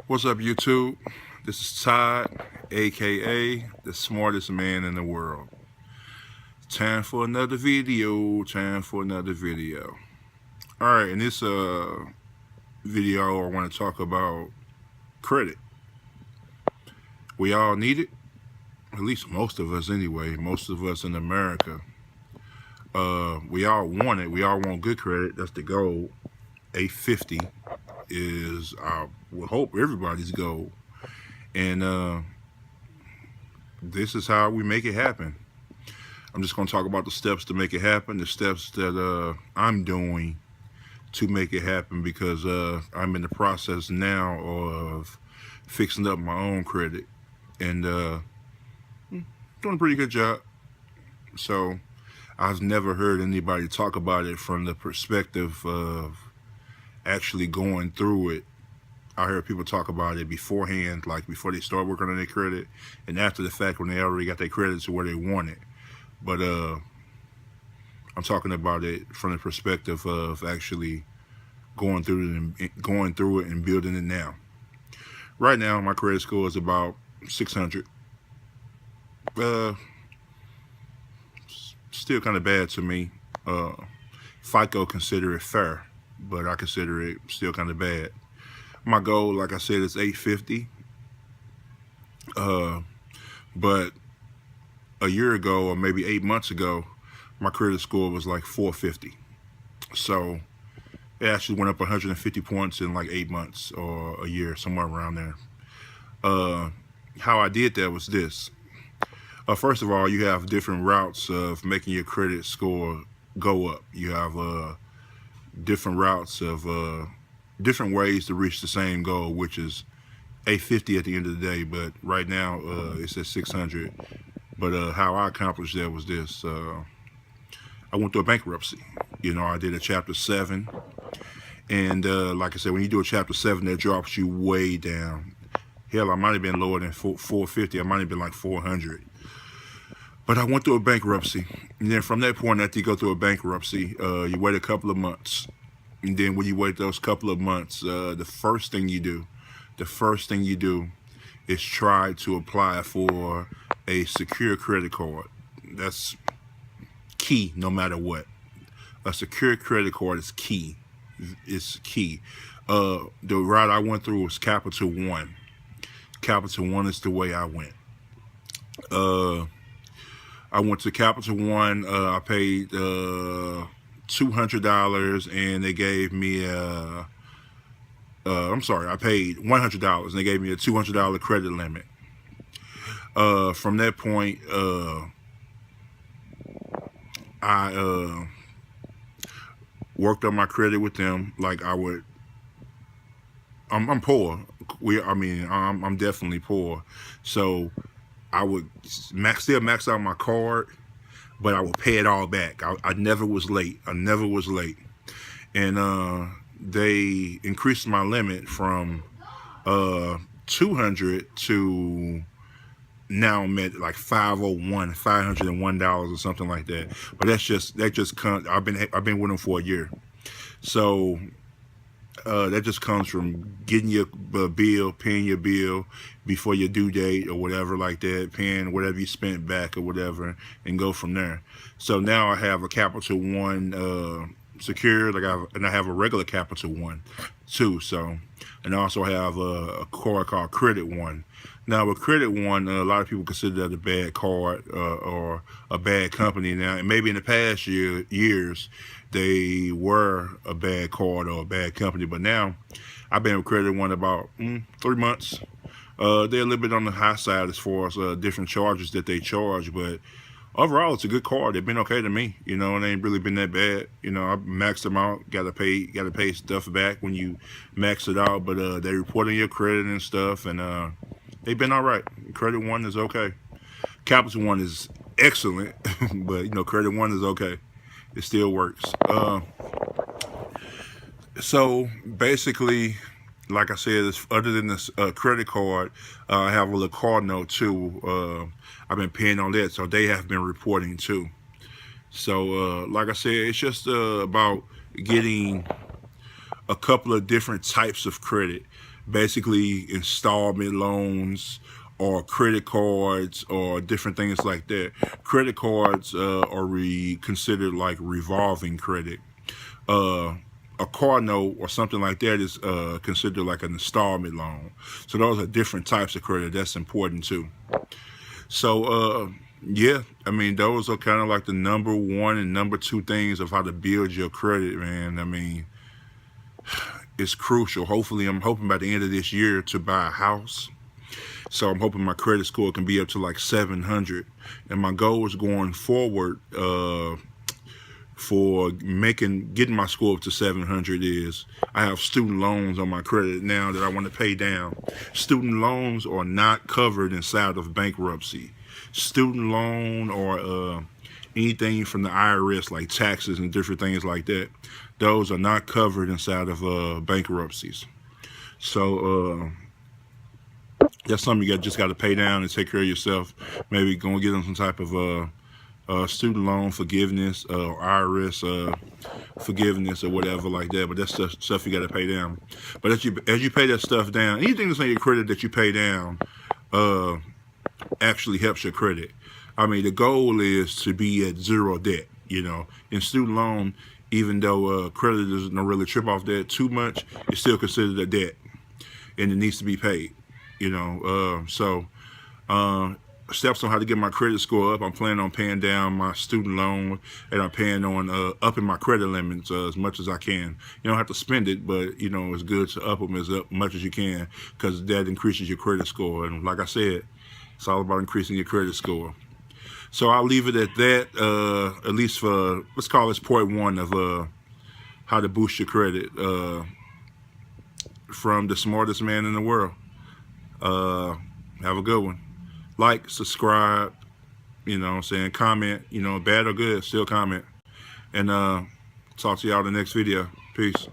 What's up, YouTube? This is Todd, aka the smartest man in the world. Time for another video. All right, in this video, I want to talk about credit. We all need it, at least most of us anyway. Most of us in America. We all want it. We all want good credit. That's the goal. 850 is, I would hope, everybody's goal. And this is how we make it happen. I'm just going to talk about the steps to make it happen, the steps that I'm doing to make it happen, because I'm in the process now of fixing up my own credit and doing a pretty good job. So I've never heard anybody talk about it from the perspective of actually going through it. I heard people talk about it beforehand, like before they start working on their credit, and after the fact when they already got their credit to where they want it. But I'm talking about it from the perspective of actually going through it and building it now. Right now, my credit score is about 600. Still kind of bad to me. FICO consider it fair, but I consider it still kind of bad. My goal, like I said, is 850. But a year ago, or maybe 8 months ago, my credit score was like 450. So it actually went up 150 points in like 8 months or a year, somewhere around there. How I did that was this. First of all, you have different routes of making your credit score go up. You have different routes of different ways to reach the same goal, which is 850 at the end of the day. But right now, it's at 600. But how I accomplished that was this. I went through a bankruptcy. I did a Chapter 7. And like I said, when you do a Chapter 7, that drops you way down. Hell, I might have been lower than 450. I might have been like 400. But I went through a bankruptcy. And then from that point, after you go through a bankruptcy, you wait a couple of months. And then when you wait those couple of months, the first thing you do is try to apply for a secure credit card. That's key no matter what. A secure credit card is key. It's key. The route I went through was Capital One. Capital One is the way I went. I went to Capital One. I paid $200, and they gave me I paid $100, and they gave me a $200 credit limit. From that point, I worked on my credit with them. Like I'm poor. I'm definitely poor. So I would still max out my card, but I would pay it all back. I never was late. And they increased my limit from 200 to now I'm at like $501 or something like that. But that just comes. I've been with them for a year, so that just comes from getting your bill, paying your bill before your due date or whatever like that, paying whatever you spent back or whatever, and go from there. So now I have a Capital One secured, and I have a regular Capital One too. So, and I also have a card called Credit One. Now with Credit One, a lot of people consider that a bad card or a bad company now, and maybe in the past years they were a bad card or a bad company, but now I've been with Credit One about 3 months. They're a little bit on the high side as far as different charges that they charge, but overall it's a good card. They've been okay to me, and they ain't really been that bad. I maxed them out. Gotta pay stuff back when you max it out, but they report on your credit and stuff, and they've been all right. Credit One is okay. Capital One is excellent, but Credit One is okay. It still works. So basically, like I said, other than this credit card, I have a little card note too. I've been paying on that, so they have been reporting too. So like I said, it's just about getting a couple of different types of credit, basically installment loans or credit cards or different things like that. Credit cards are considered like revolving credit. A car note or something like that is considered like an installment loan. So those are different types of credit. That's important too. So yeah, I mean, those are kind of like the number one and number two things of how to build your credit, man. I mean, it's crucial. Hopefully, I'm hoping by the end of this year to buy a house. So I'm hoping my credit score can be up to like 700. And my goal is going forward for getting my score up to 700 is I have student loans on my credit now that I want to pay down. Student loans are not covered inside of bankruptcy. Student loan or anything from the IRS like taxes and different things like that, those are not covered inside of bankruptcies. So that's something you just got to pay down and take care of yourself. Maybe go and get them some type of student loan forgiveness or IRS forgiveness or whatever like that. But that's stuff you got to pay down. But as you pay that stuff down, anything that's on your credit that you pay down actually helps your credit. I mean, the goal is to be at zero debt. You know, in student loan, even though creditors don't really trip off that too much, it's still considered a debt, and it needs to be paid. You know, steps on how to get my credit score up. I'm planning on paying down my student loan, and I'm planning on upping my credit limits as much as I can. You don't have to spend it, but you know, it's good to up them as much as you can, because that increases your credit score. And like I said, it's all about increasing your credit score. So I'll leave it at that, at least for, let's call this part one of how to boost your credit from the smartest man in the world. Have a good one. Like, subscribe, you know what I'm saying, comment, you know, bad or good, still comment. And talk to y'all in the next video. Peace.